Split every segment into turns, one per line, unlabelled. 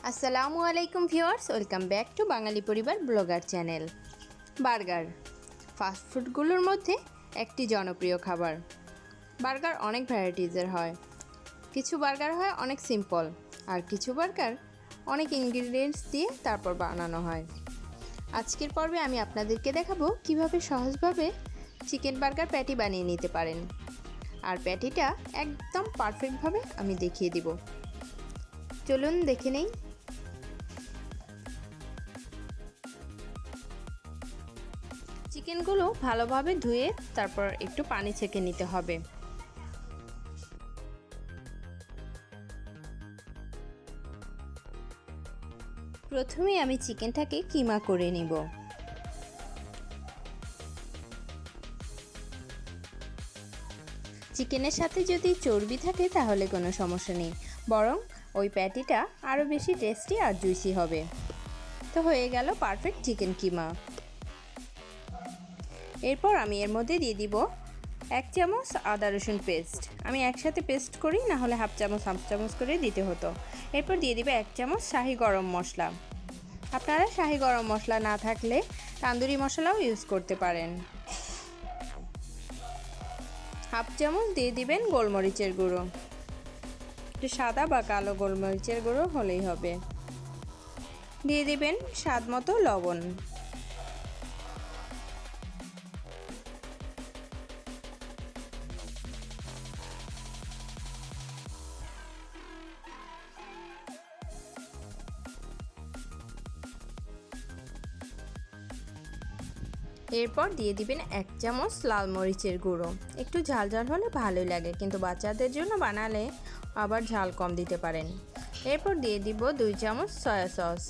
আসসালামু আলাইকুম viewers, welcome back to বাঙালি পরিবার ব্লগার চ্যানেল। বার্গার ফাস্টফুডগুলোর মধ্যে একটি জনপ্রিয় খাবার। বার্গার অনেক ভ্যারাইটিজের হয়। কিছু বার্গার হয় অনেক সিম্পল, আর কিছু বার্গার অনেক ইনগ্রিডিয়েন্টস দিয়ে তারপর বানানো হয়। আজকের পর্বে আমি আপনাদেরকে দেখাবো কিভাবে সহজভাবে চিকেন বার্গার প্যাটি বানিয়ে নিতে পারেন। আর প্যাটিটা একদম পারফেক্টভাবে আমি দেখিয়ে দিব। চলুন দেখে নেই। চিকেনগুলো ভালোভাবে ধুয়ে তারপর একটু পানি ছেঁকে নিতে হবে। প্রথমে আমি চিকেনটাকে কিমা করে নিব। চিকেনের সাথে যদি চর্বি থাকে তাহলে কোনো সমস্যা নেই, বরং ওই প্যাটিটা আরও বেশি টেস্টি আর জুইসি হবে। তো হয়ে গেল পারফেক্ট চিকেন কিমা। এরপর আমি এর মধ্যে দিয়ে দিব 1 চামচ আদা রসুন পেস্ট। আমি একসাথে পেস্ট করি, না হলে হাফ চামচ করে দিতে হতো। এরপর দিয়ে দিবে 1 চামচ শাহি গরম মশলা। আপনারা শাহি গরম মশলা না থাকলে তান্দুরি মশলাও ইউজ করতে পারেন। হাফ চামচ দিয়ে দিবেন গোলমরিচের গুঁড়ো, একটু সাদা বা কালো গোলমরিচের গুঁড়ো হলেই হবে। দিয়ে দিবেন স্বাদ মতো লবণ। এরপর দিয়ে দিবেন 1 চামচ লাল মরিচের গুঁড়ো। একটু ঝাল ঝাল হলে ভালোই লাগে, কিন্তু বাচ্চাদের জন্য বানালে আবার ঝাল কম দিতে পারেন। এরপর দিয়ে দিব 2 চামচ সয়া সস।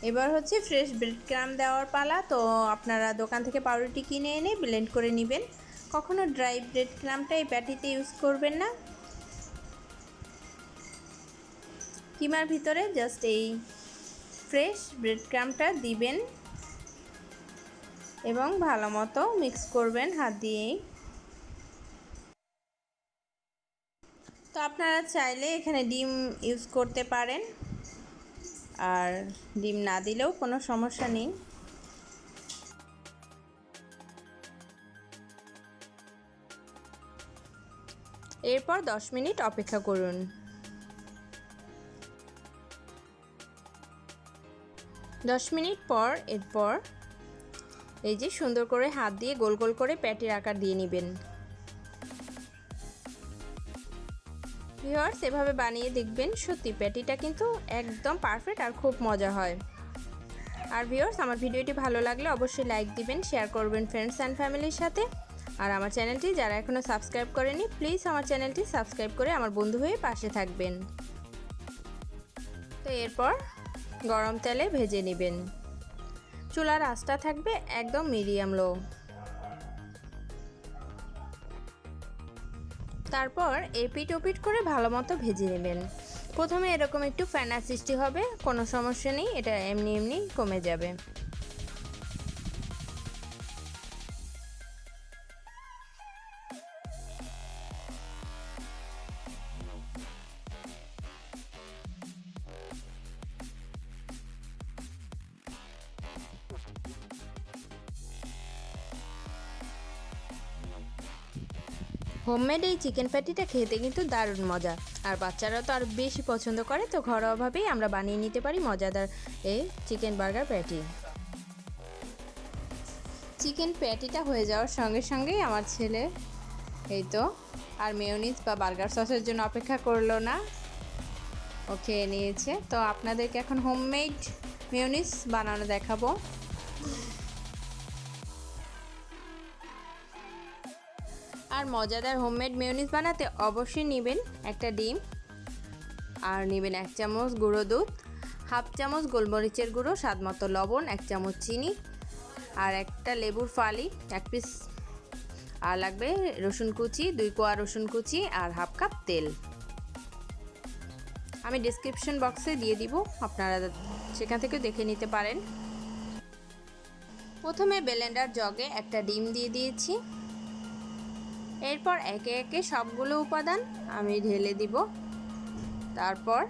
এবার হচ্ছে ফ্রেশ ব্রেড ক্রাম্ব দেওয়ার পালা। তো আপনারা দোকান থেকে পাউরুটি কিনে এনে ব্লেন্ড করে নেবেন। কখনো ড্রাই ব্রেড ক্রাম্বটা এই প্যাটিতে ইউজ করবেন না। কিমার ভিতরে জাস্ট এই ফ্রেশ ব্রেড ক্রাম্বটা দিবেন এবং ভালো মতো মিক্স করবেন হাত দিয়েই। তো আপনারা চাইলে এখানে ডিম ইউজ করতে পারেন, আর ডিম না দিলেও কোনো সমস্যা নেই। এরপর 10 মিনিট অপেক্ষা করুন। 10 মিনিট পর এরপর এই যে সুন্দর করে হাত দিয়ে গোল গোল করে প্যাটির আকার দিয়ে নেবেন। ভিউয়ার্স, এভাবে বানিয়ে দেখবেন, সত্যি প্যাটিটা কিন্তু একদম পারফেক্ট আর খুব মজা হয়। আর ভিউয়ার্স, আমার ভিডিওটি ভালো লাগলে অবশ্যই লাইক দিবেন, শেয়ার করবেন ফ্রেন্ডস অ্যান্ড ফ্যামিলির সাথে। আর আমার চ্যানেলটি যারা এখনও সাবস্ক্রাইব করেনি, প্লিজ আমার চ্যানেলটি সাবস্ক্রাইব করে আমার বন্ধু হয়ে পাশে থাকবেন। তো এরপর গরম তেলে ভেজে নেবেন। চুলার আঁচটা থাকবে একদম মিডিয়াম লো। তারপর এপিট ওপিট করে ভালো মতো ভেজে নেবেন। প্রথমে এরকম একটু ফেনা সৃষ্টি হবে, কোনো সমস্যা নেই, এটা এমনি এমনি কমে যাবে। হোমমেড এই চিকেন প্যাটিটা খেতে কিন্তু দারুণ মজা, আর বাচ্চারা তো আর বেশি পছন্দ করে। তো ঘরোয়াভাবেই আমরা বানিয়ে নিতে পারি মজাদার এই চিকেন বার্গার প্যাটি। চিকেন প্যাটিটা হয়ে যাওয়ার সঙ্গে সঙ্গেই আমার ছেলে এই তো আর মেয়োনিজ বা বার্গার সসের জন্য অপেক্ষা করলো না, ও খেয়ে নিয়েছে। তো আপনাদেরকে এখন হোমমেড মেয়োনিজ বানানো দেখাবো। আর মজাদার হোমমেড মেয়োনিজ বানাতে অবশ্যই নেবেন একটা ডিম, আর নেবেন 1 চামচ গুঁড়ো দুধ, হাফ চামচ গোলমরিচের গুঁড়ো, স্বাদ মতো লবণ, 1 চামচ চিনি, আর একটা লেবুর ফালি 1 পিস, আর লাগবে রসুন কুচি 2 কোয়া রসুন কুচি, আর হাফ কাপ তেল। আমি ডেসক্রিপশন বক্সে দিয়ে দিব, আপনারা সেখান থেকে দেখে নিতে পারেন। প্রথমে ব্লেন্ডার জগে একটা ডিম দিয়ে দিয়েছি, এরপর একে একে সবগুলো উপাদান আমি ঢেলে দিব। তারপর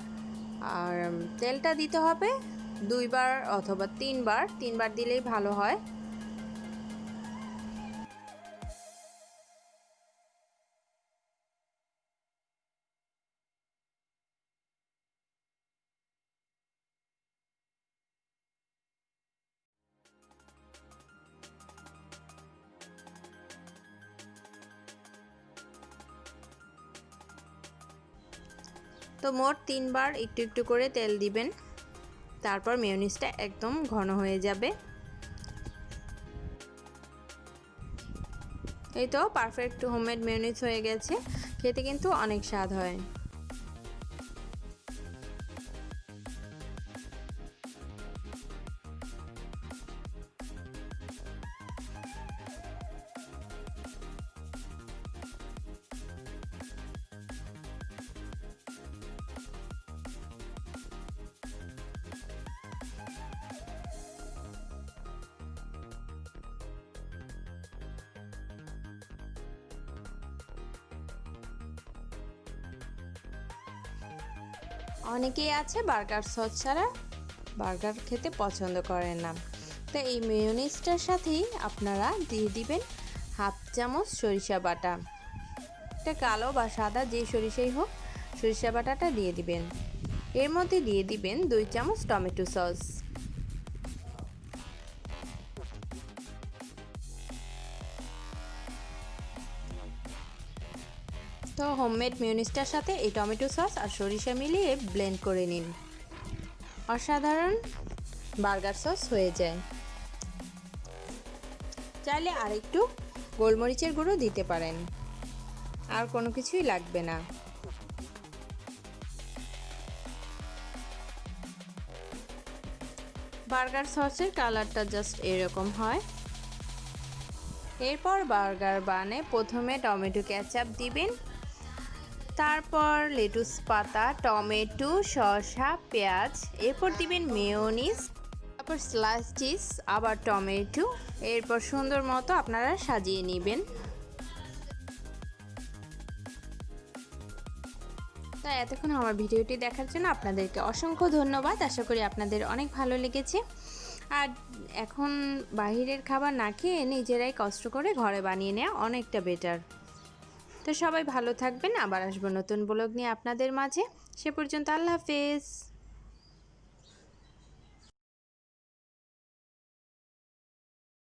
আর তেলটা দিতে হবে 2 বার অথবা 3 বার দিলেই ভালো হয়। তো মোট 3 বার একটু একটু করে তেল দিবেন। তারপর মেয়োনিজটা একদম ঘন হয়ে যাবে। এই তো পারফেক্ট হোমমেড মেয়োনিজ হয়ে গেছে। খেতে কিন্তু অনেক স্বাদ হয়। অনেকেই আছে বার্গার সস ছাড়া বার্গার খেতে পছন্দ করেন না। তো এই মেয়োনিজটার সাথেই আপনারা দিয়ে দিবেন হাফ চামচ সরিষা বাটা। এটা কালো বা সাদা যে সরিষাই হোক, সরিষা বাটাটা দিয়ে দিবেন। এর মধ্যে দিয়ে দিবেন 2 চামচ টমেটো সস। তো হোমমেড মেয়োনিজটার সাথে এই টমেটো সস আর সরিষা মিলিয়ে ব্লেন্ড করে নিন। অসাধারণ বার্গার সস হয়ে যায়। চাইলে আরেকটু গোলমরিচের গুঁড়ো দিতে পারেন, আর কোনো কিছুই লাগবে না। বার্গার সসের কালারটা জাস্ট এরকম হয়। এরপর বার্গার বানে প্রথমে টমেটো কেচাপ দিবেন, তারপর লেটুস পাতা, টমেটো, শসা, পেঁয়াজ, এরপর দিবেন মেয়োনিজ, তারপর স্লাইস চিজ, আবার টমেটো। এরপর সুন্দর মতো আপনারা সাজিয়ে নেবেন। তাই এতক্ষণ আমার ভিডিওটি দেখার জন্য আপনাদেরকে অসংখ্য ধন্যবাদ। আশা করি আপনাদের অনেক ভালো লেগেছে। আর এখন বাহিরের খাবার না খেয়ে নিজেরাই কষ্ট করে ঘরে বানিয়ে নেওয়া অনেকটা বেটার। তো সবাই ভালো থাকবেন। আবার আসবো নতুন ব্লগ নিয়ে আপনাদের মাঝে। সে পর্যন্ত আল্লাহ হাফেজ।